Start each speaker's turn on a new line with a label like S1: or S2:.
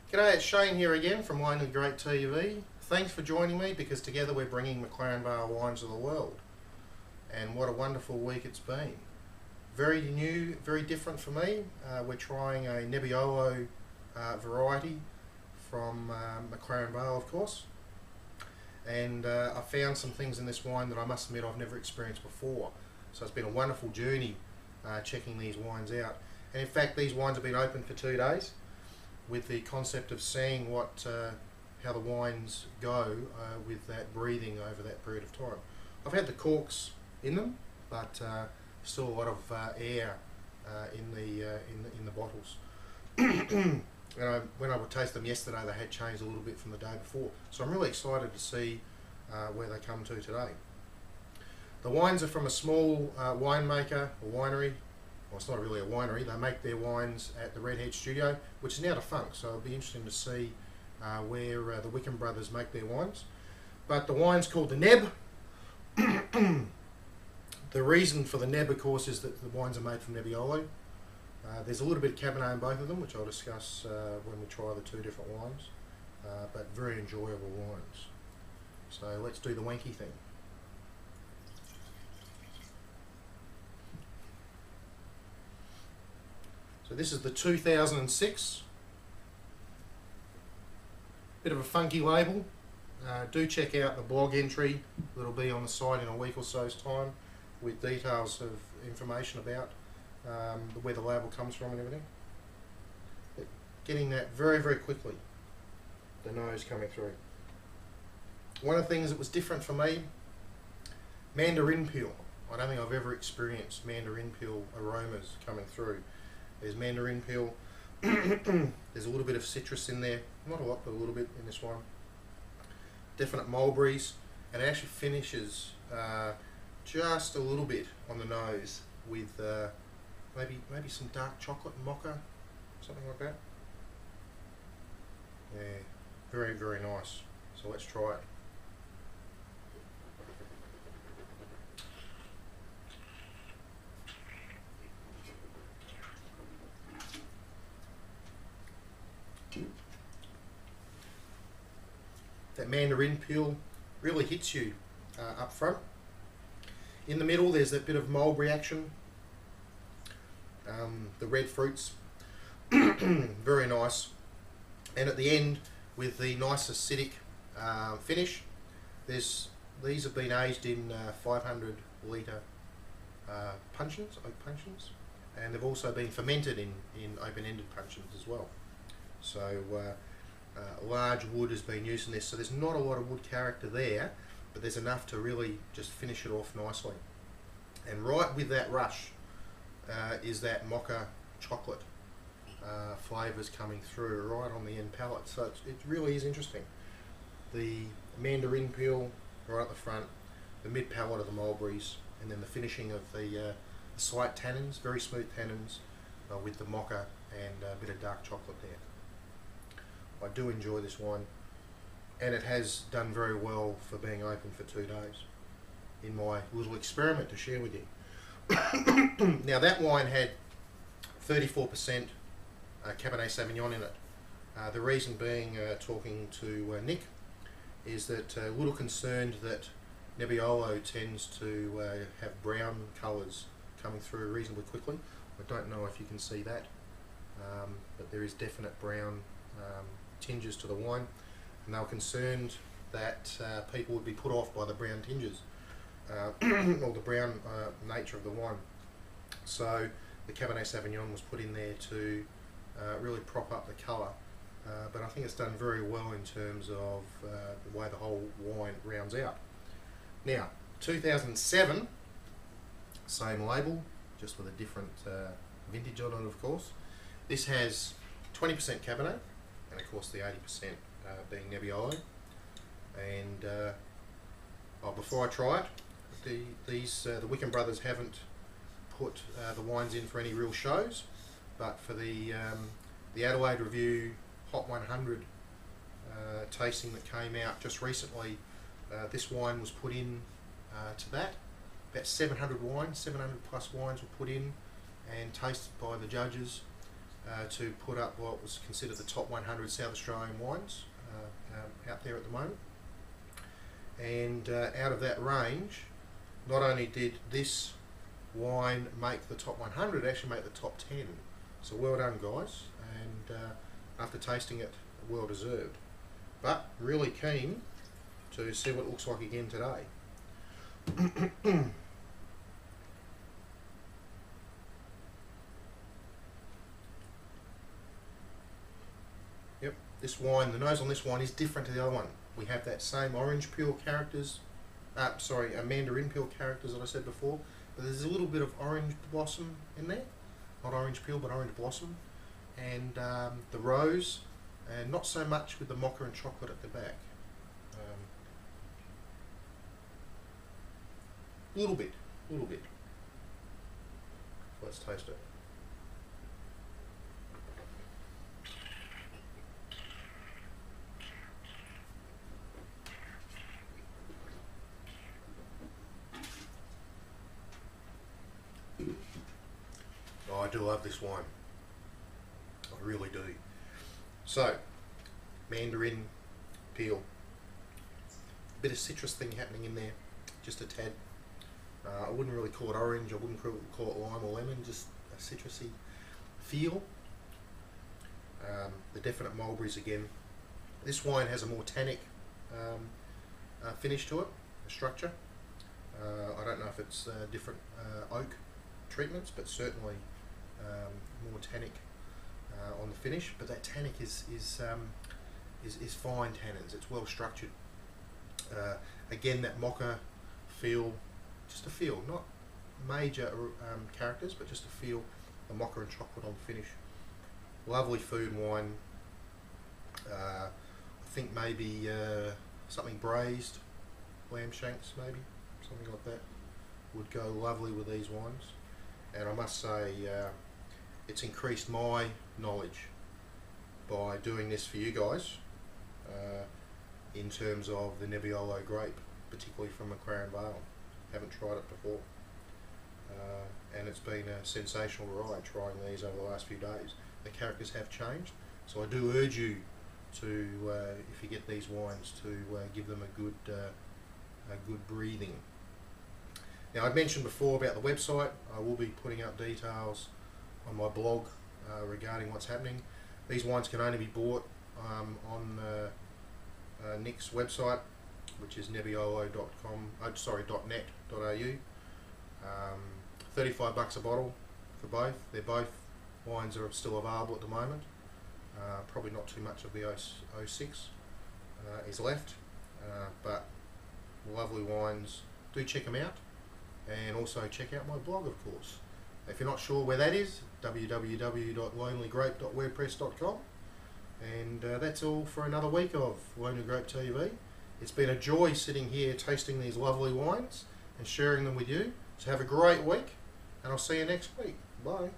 S1: G'day, it's Shane here again from Wine and Grape TV. Thanks for joining me because together we're bringing McLaren Vale wines to the world. And what a wonderful week it's been. Very new, very different for me. We're trying a Nebbiolo variety from McLaren Vale, of course. And I found some things in this wine that I must admit I've never experienced before. So it's been a wonderful journey checking these wines out. And in fact, these wines have been open for 2 days, with the concept of seeing how the wines go with that breathing over that period of time. I've had the corks in them, but still a lot of air in the bottles. And when I would taste them yesterday, they had changed a little bit from the day before. So I'm really excited to see where they come to today. The wines are from a small winemaker or winery. Well, it's not really a winery. They make their wines at the Redhead Studio, which is now defunct, so it'll be interesting to see where the Wickham brothers make their wines. But the wine's called the Nebb. The reason for the Nebb, of course, is that the wines are made from Nebbiolo. There's a little bit of Cabernet in both of them, which I'll discuss when we try the two different wines, but very enjoyable wines. So let's do the wanky thing. So this is the 2006. Bit of a funky label. Do check out the blog entry that'll be on the site in a week or so's time with details of information about where the label comes from and everything. But getting that very, very quickly, the nose coming through. One of the things that was different for me, mandarin peel. I don't think I've ever experienced mandarin peel aromas coming through. There's mandarin peel, there's a little bit of citrus in there, not a lot but a little bit in this one. Definite mulberries, and it actually finishes just a little bit on the nose with maybe some dark chocolate mocha, something like that. Yeah, very, very nice. So let's try it. That mandarin peel really hits you up front. In the middle there's that bit of mulberry action, the red fruits, very nice. And at the end with the nice acidic finish, these have been aged in 500 litre puncheons, oak puncheons, and they've also been fermented in open-ended puncheons as well. So large wood has been used in this, so there's not a lot of wood character there, but there's enough to really just finish it off nicely. And right with that rush is that mocha chocolate flavours coming through right on the end palate. So it really is interesting. The mandarin peel right at the front, the mid palate of the mulberries, and then the finishing of the slight tannins, very smooth tannins, with the mocha and a bit of dark chocolate there. I do enjoy this wine, and it has done very well for being open for 2 days in my little experiment to share with you. Now that wine had 34% Cabernet Sauvignon in it. The reason being, talking to Nick, is that a little concerned that Nebbiolo tends to have brown colours coming through reasonably quickly. I don't know if you can see that, but there is definite brown tinges to the wine, and they were concerned that people would be put off by the brown tinges or the brown nature of the wine. So the Cabernet Sauvignon was put in there to really prop up the colour, but I think it's done very well in terms of the way the whole wine rounds out. Now 2007, same label, just with a different vintage on it, of course. This has 20% Cabernet, and of course the 80% being Nebbiolo. And before I try it, the Wickham brothers haven't put the wines in for any real shows, but for the Adelaide Review Hot 100 tasting that came out just recently, this wine was put in to that. About 700 wines, 700 plus wines were put in and tasted by the judges. to put up what was considered the top 100 South Australian wines out there at the moment. And out of that range, not only did this wine make the top 100, it actually made the top 10. So well done, guys, and after tasting it, well deserved. But really keen to see what it looks like again today. Yep, this wine, the nose on this wine is different to the other one. We have that same orange peel characters, mandarin peel characters that I said before, but there's a little bit of orange blossom in there. Not orange peel, but orange blossom. And the rose, and not so much with the mocha and chocolate at the back. A little bit. Let's taste it. Oh, I do love this wine. I really do. So, mandarin peel. A bit of citrus thing happening in there, just a tad. I wouldn't really call it orange, I wouldn't call it lime or lemon, just a citrusy feel. The definite mulberries again. This wine has a more tannic finish to it, a structure. I don't know if it's different oak treatments, but certainly more tannic on the finish. But that tannic is fine tannins. It's well structured. Again, that mocha feel, just a feel, not major characters, but just a feel. The mocha and chocolate on the finish. Lovely food wine. I think maybe something braised, lamb shanks maybe, something like that would go lovely with these wines. And I must say, it's increased my knowledge by doing this for you guys in terms of the Nebbiolo grape, particularly from McLaren Vale. Haven't tried it before, and it's been a sensational ride trying these over the last few days. The characters have changed, so I do urge you to, if you get these wines, to give them a good breathing. Now, I'd mentioned before about the website. I will be putting up details on my blog regarding what's happening. These wines can only be bought on Nick's website, which is nebbiolo.net.au. $35 a bottle for both. They're both wines are still available at the moment. Probably not too much of the 06 is left, but lovely wines. Do check them out, and also check out my blog, of course. If you're not sure where that is, www.lonelygrape.wordpress.com. And that's all for another week of Lonely Grape TV. It's been a joy sitting here tasting these lovely wines and sharing them with you. So have a great week, and I'll see you next week. Bye.